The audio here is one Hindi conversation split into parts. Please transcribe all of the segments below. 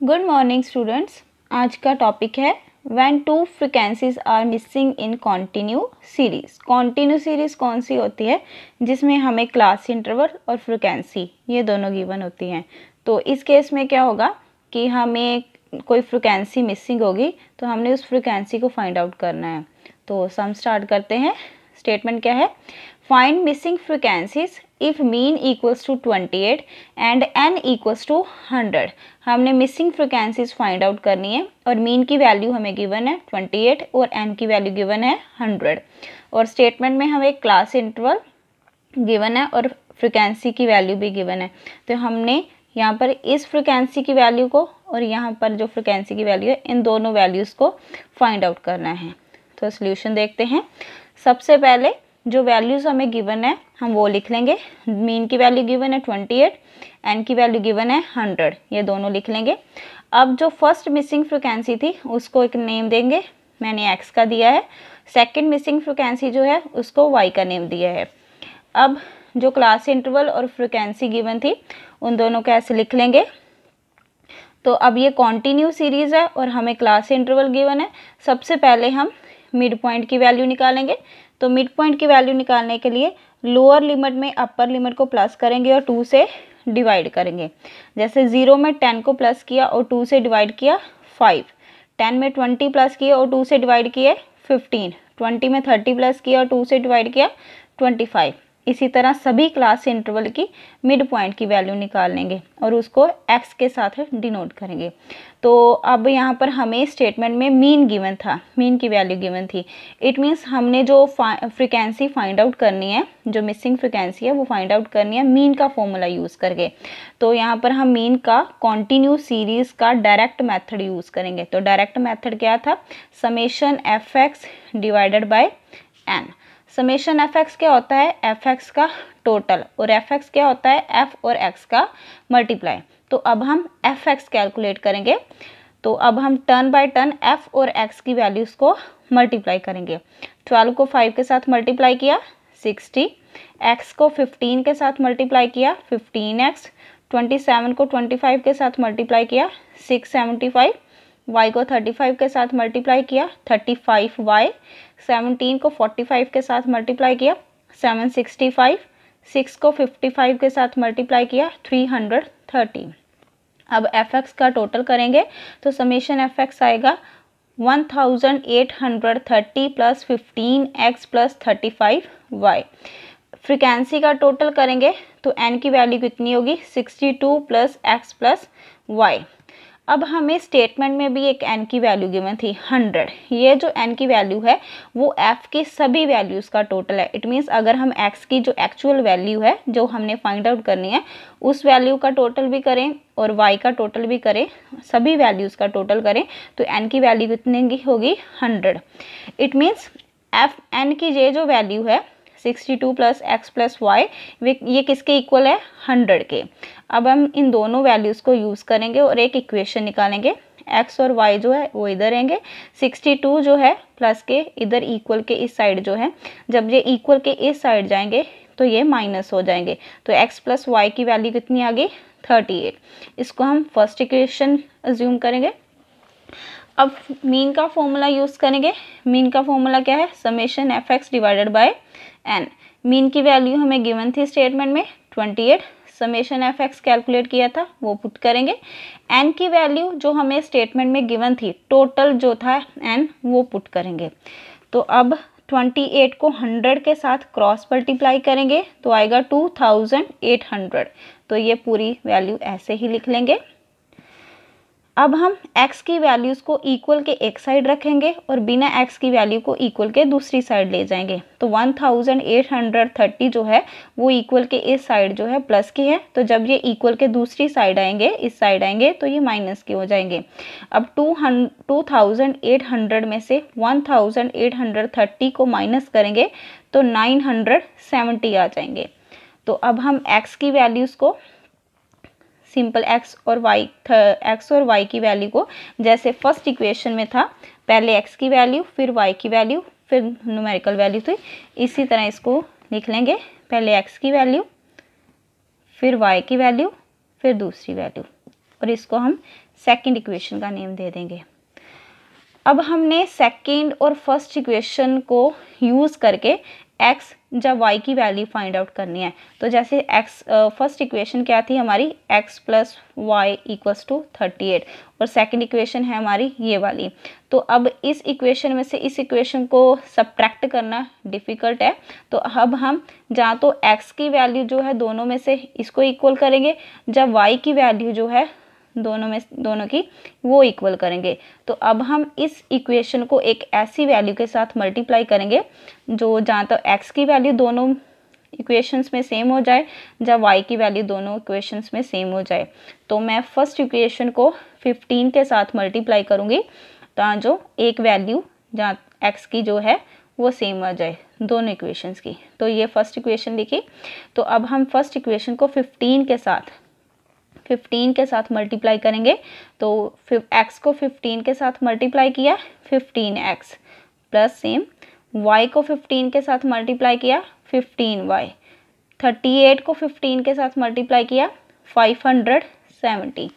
Good morning students. आज का टॉपिक है when two frequencies are missing in continue series. Continue series कौन सी होती है? जिसमें हमें क्लास इंटरवल और फ्रीक्वेंसी ये दोनों गिवन होती हैं। तो इस केस में क्या होगा कि हमें कोई फ्रीक्वेंसी मिसिंग होगी तो हमने उस फ्रीक्वेंसी को फाइंड आउट करना है। तो सम स्टार्ट करते हैं। स्टेटमेंट क्या है? Find missing frequencies if mean equals to 28 and n equals to 100। हमने मिसिंग फ्रीक्वेंसीज फाइंड आउट करनी है और मीन की वैल्यू हमें गिवन है 28 और n की वैल्यू गिवन है 100। और स्टेटमेंट में हमें क्लास इंटरवल गिवन है और फ्रीक्वेंसी की वैल्यू भी गिवन है। तो हमने यहाँ पर इस फ्रीक्वेंसी की वैल्यू को और यहाँ पर जो फ्रीक्वेंसी की वैल्यू है इन दोनों वैल्यूज़ को फाइंड आउट करना है। तो सोल्यूशन देखते हैं। सबसे पहले जो वैल्यूज़ हमें गिवन है हम वो लिख लेंगे। मीन की वैल्यू गिवन है 28, एन की वैल्यू गिवन है 100, ये दोनों लिख लेंगे। अब जो फर्स्ट मिसिंग फ्रीक्वेंसी थी उसको एक नेम देंगे, मैंने एक्स का दिया है। सेकंड मिसिंग फ्रीक्वेंसी जो है उसको वाई का नेम दिया है। अब जो क्लास इंटरवल और फ्रीक्वेंसी गिवन थी उन दोनों को ऐसे लिख लेंगे। तो अब ये कॉन्टिन्यू सीरीज़ है और हमें क्लास इंटरवल गिवन है। सबसे पहले हम मिड पॉइंट की वैल्यू निकालेंगे। तो मिड पॉइंट की वैल्यू निकालने के लिए लोअर लिमिट में अपर लिमिट को प्लस करेंगे और 2 से डिवाइड करेंगे। जैसे 0 में 10 को प्लस किया और 2 से डिवाइड किया 5, 10 में 20 प्लस किया और 2 से डिवाइड किए 15, 20 में 30 प्लस किया और 2 से डिवाइड किया 25। इसी तरह सभी क्लास इंटरवल की मिड पॉइंट की वैल्यू निकाल लेंगे और उसको x के साथ डिनोट करेंगे। तो अब यहाँ पर हमें स्टेटमेंट में मीन गिवन था, मीन की वैल्यू गिवन थी। इट मीन्स हमने जो फ्रीक्वेंसी फाइंड आउट करनी है, जो मिसिंग फ्रीक्वेंसी है वो फाइंड आउट करनी है मीन का फॉर्मूला यूज़ करके। तो यहाँ पर हम मीन का कॉन्टिन्यू सीरीज़ का डायरेक्ट मेथड यूज़ करेंगे। तो डायरेक्ट मेथड क्या था? Summation fx divided by n। Summation fx क्या होता है? fx का टोटल, और fx क्या होता है? f और x का मल्टीप्लाई। तो अब हम fx कैलकुलेट करेंगे। तो अब हम टर्न बाय टर्न f और x की वैल्यूज़ को मल्टीप्लाई करेंगे। 12 को 5 के साथ मल्टीप्लाई किया 60, x को 15 के साथ मल्टीप्लाई किया 15x, 27 को 25 के साथ मल्टीप्लाई किया 675, y को 35 के साथ मल्टीप्लाई किया 35y, 17 को 45 के साथ मल्टीप्लाई किया 765, 6 को 55 के साथ मल्टीप्लाई किया 330। अब fx का टोटल करेंगे तो समेशन fx आएगा 1830 plus 15x plus 35y। Frequency का टोटल करेंगे तो n की वैल्यू कितनी होगी? 62 प्लस x प्लस y। अब हमें स्टेटमेंट में भी एक n की वैल्यू गिवन थी 100। ये जो n की वैल्यू है वो f की सभी वैल्यूज़ का टोटल है। इट मीन्स अगर हम x की जो एक्चुअल वैल्यू है जो हमने फाइंड आउट करनी है उस वैल्यू का टोटल भी करें और y का टोटल भी करें, सभी वैल्यूज़ का टोटल करें तो n की वैल्यू कितने की होगी? 100। इट मीन्स n की ये जो वैल्यू है 62 प्लस x प्लस वाई ये किसके इक्वल है? 100 के। अब हम इन दोनों वैल्यूज़ को यूज़ करेंगे और एक इक्वेशन निकालेंगे। x और y जो है वो इधर रहेंगे, 62 जो है प्लस के इधर इक्वल के इस साइड जो है, जब ये इक्वल के इस साइड जाएंगे तो ये माइनस हो जाएंगे। तो x प्लस वाई की वैल्यू कितनी आ गई? 38। इसको हम फर्स्ट इक्वेशन अज्यूम करेंगे। अब मीन का फॉर्मूला यूज़ करेंगे। मीन का फॉर्मूला क्या है? Summation fx divided by n। Mean की वैल्यू हमें गिवन थी स्टेटमेंट में 28। समेशन fx कैलकुलेट किया था वो पुट करेंगे। n की वैल्यू जो हमें स्टेटमेंट में गिवन थी टोटल जो था n वो पुट करेंगे। तो अब 28 को 100 के साथ क्रॉस मल्टीप्लाई करेंगे तो आएगा 2800। तो ये पूरी वैल्यू ऐसे ही लिख लेंगे। अब हम x की वैल्यूज़ को इक्वल के एक साइड रखेंगे और बिना x की वैल्यू को इक्वल के दूसरी साइड ले जाएंगे। तो 1830 जो है वो इक्वल के इस साइड जो है प्लस की है, तो जब ये इक्वल के दूसरी साइड आएंगे, इस साइड आएंगे तो ये माइनस के हो जाएंगे। अब 2800 में से 1830 को माइनस करेंगे तो 970 आ जाएंगे। तो अब हम x की वैल्यूज़ को सिंपल x और y की वैल्यू को जैसे फर्स्ट इक्वेशन में था, पहले x की वैल्यू फिर y की वैल्यू फिर न्यूमेरिकल वैल्यू थी, इसी तरह इसको लिख लेंगे। पहले x की वैल्यू फिर y की वैल्यू फिर दूसरी वैल्यू। और इसको हम सेकंड इक्वेशन का नेम दे देंगे। अब हमने सेकंड और फर्स्ट इक्वेशन को यूज़ करके x जब y की वैल्यू फाइंड आउट करनी है। तो जैसे x फर्स्ट इक्वेशन क्या थी हमारी, x plus Y equals to 38 और सेकंड इक्वेशन है हमारी ये वाली। तो अब इस इक्वेशन में से इस इक्वेशन को सब्ट्रैक्ट करना डिफ़िकल्ट है, तो अब हम जहाँ तो x की वैल्यू जो है दोनों में से इसको इक्वल करेंगे, जब y की वैल्यू जो है दोनों की वो इक्वल करेंगे। तो अब हम इस इक्वेशन को एक ऐसी वैल्यू के साथ मल्टीप्लाई करेंगे जो जहाँ तक x की वैल्यू दोनों इक्वेशंस में सेम हो जाए, जब y की वैल्यू दोनों इक्वेशंस में सेम हो जाए। तो मैं फर्स्ट इक्वेशन को 15 के साथ मल्टीप्लाई करूँगी, तो जो एक वैल्यू जहाँ x की जो है वो सेम आ जाए दोनों इक्वेशंस की। तो ये फर्स्ट इक्वेशन लिखी। तो अब हम फर्स्ट इक्वेशन को 15 के साथ मल्टीप्लाई करेंगे। तो x को 15 के साथ मल्टीप्लाई किया 15x प्लस सेम y को 15 के साथ मल्टीप्लाई किया 15y, 38 को 15 के साथ मल्टीप्लाई किया 570।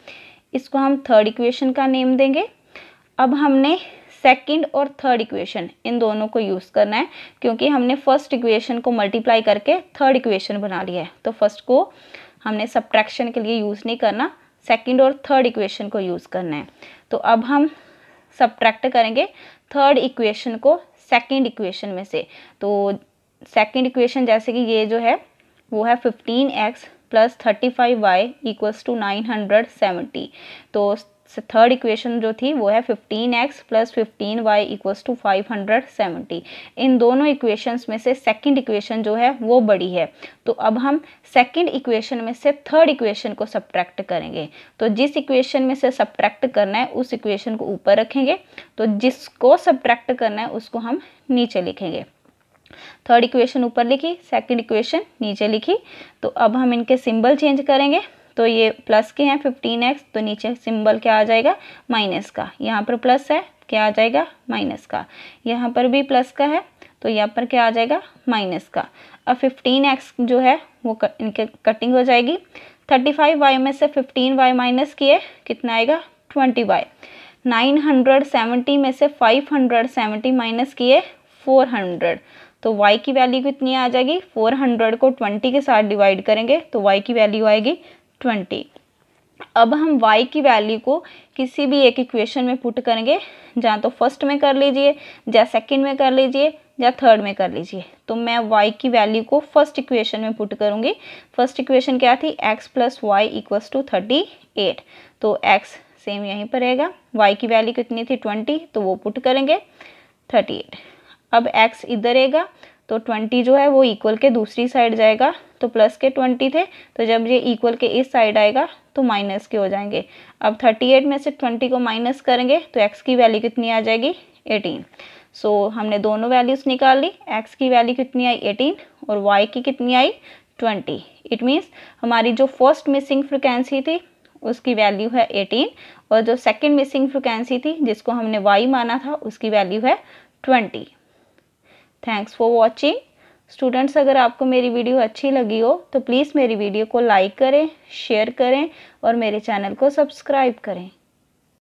इसको हम थर्ड इक्वेशन का नेम देंगे। अब हमने सेकंड और थर्ड इक्वेशन इन दोनों को यूज़ करना है, क्योंकि हमने फर्स्ट इक्वेशन को मल्टीप्लाई करके थर्ड इक्वेशन बना लिया है। तो फर्स्ट को हमने सब्ट्रैक्शन के लिए यूज़ नहीं करना, सेकंड और थर्ड इक्वेशन को यूज़ करना है। तो अब हम सब्ट्रैक्ट करेंगे थर्ड इक्वेशन को सेकंड इक्वेशन में से। तो सेकंड इक्वेशन जैसे कि ये जो है वो है 15x plus 35y equals to 970। तो थर्ड इक्वेशन जो थी वो है 15x plus 15y equals to 570। इन दोनों इक्वेशंस में से सेकंड इक्वेशन जो है वो बड़ी है। तो अब हम सेकंड इक्वेशन में से थर्ड इक्वेशन को सब्ट्रैक्ट करेंगे। तो जिस इक्वेशन में से सब्ट्रैक्ट करना है उस इक्वेशन को ऊपर रखेंगे, तो जिसको सब्ट्रैक्ट करना है उसको हम नीचे लिखेंगे। थर्ड इक्वेशन ऊपर लिखी, सेकंड इक्वेशन नीचे लिखी। तो अब हम इनके सिंबल चेंज करेंगे। तो ये प्लस के हैं 15x, तो नीचे सिंबल क्या आ जाएगा, माइनस का। यहाँ पर प्लस है, क्या आ जाएगा, माइनस का। यहाँ पर भी प्लस का है, तो यहाँ पर क्या आ जाएगा, माइनस का। अब 15x जो है वो इनके कटिंग हो जाएगी। 35y में से 15y माइनस किए कितना आएगा, 20y। 970 में से 570 माइनस किए 400, तो y की वैल्यू कितनी आ जाएगी, 400 को 20 के साथ डिवाइड करेंगे तो y की वैल्यू आएगी 20। अब हम y की वैल्यू को किसी भी एक इक्वेशन में पुट करेंगे, जहाँ तो फर्स्ट में कर लीजिए, या सेकंड में कर लीजिए, या थर्ड में कर लीजिए। तो मैं y की वैल्यू को फर्स्ट इक्वेशन में पुट करूँगी। फर्स्ट इक्वेशन क्या थी, x plus Y equals to 38। तो x सेम यहीं पर रहेगा, y की वैल्यू कितनी थी 20, तो वो पुट करेंगे 38। अब x इधर रहेगा, तो 20 जो है वो इक्वल के दूसरी साइड जाएगा, तो प्लस के 20 थे, तो जब ये इक्वल के इस साइड आएगा तो माइनस के हो जाएंगे। अब 38 में से 20 को माइनस करेंगे तो x की वैल्यू कितनी आ जाएगी, 18। सो हमने दोनों वैल्यूज़ निकाल ली। x की वैल्यू कितनी आई 18 और y की कितनी आई 20। इट मीन्स हमारी जो फर्स्ट मिसिंग फ्रिक्वेंसी थी उसकी वैल्यू है 18, और जो सेकेंड मिसिंग फ्रिक्वेंसी थी जिसको हमने y माना था उसकी वैल्यू है 20। Thanks for watching. स्टूडेंट्स, अगर आपको मेरी वीडियो अच्छी लगी हो तो प्लीज़ मेरी वीडियो को लाइक करें, शेयर करें और मेरे चैनल को सब्सक्राइब करें।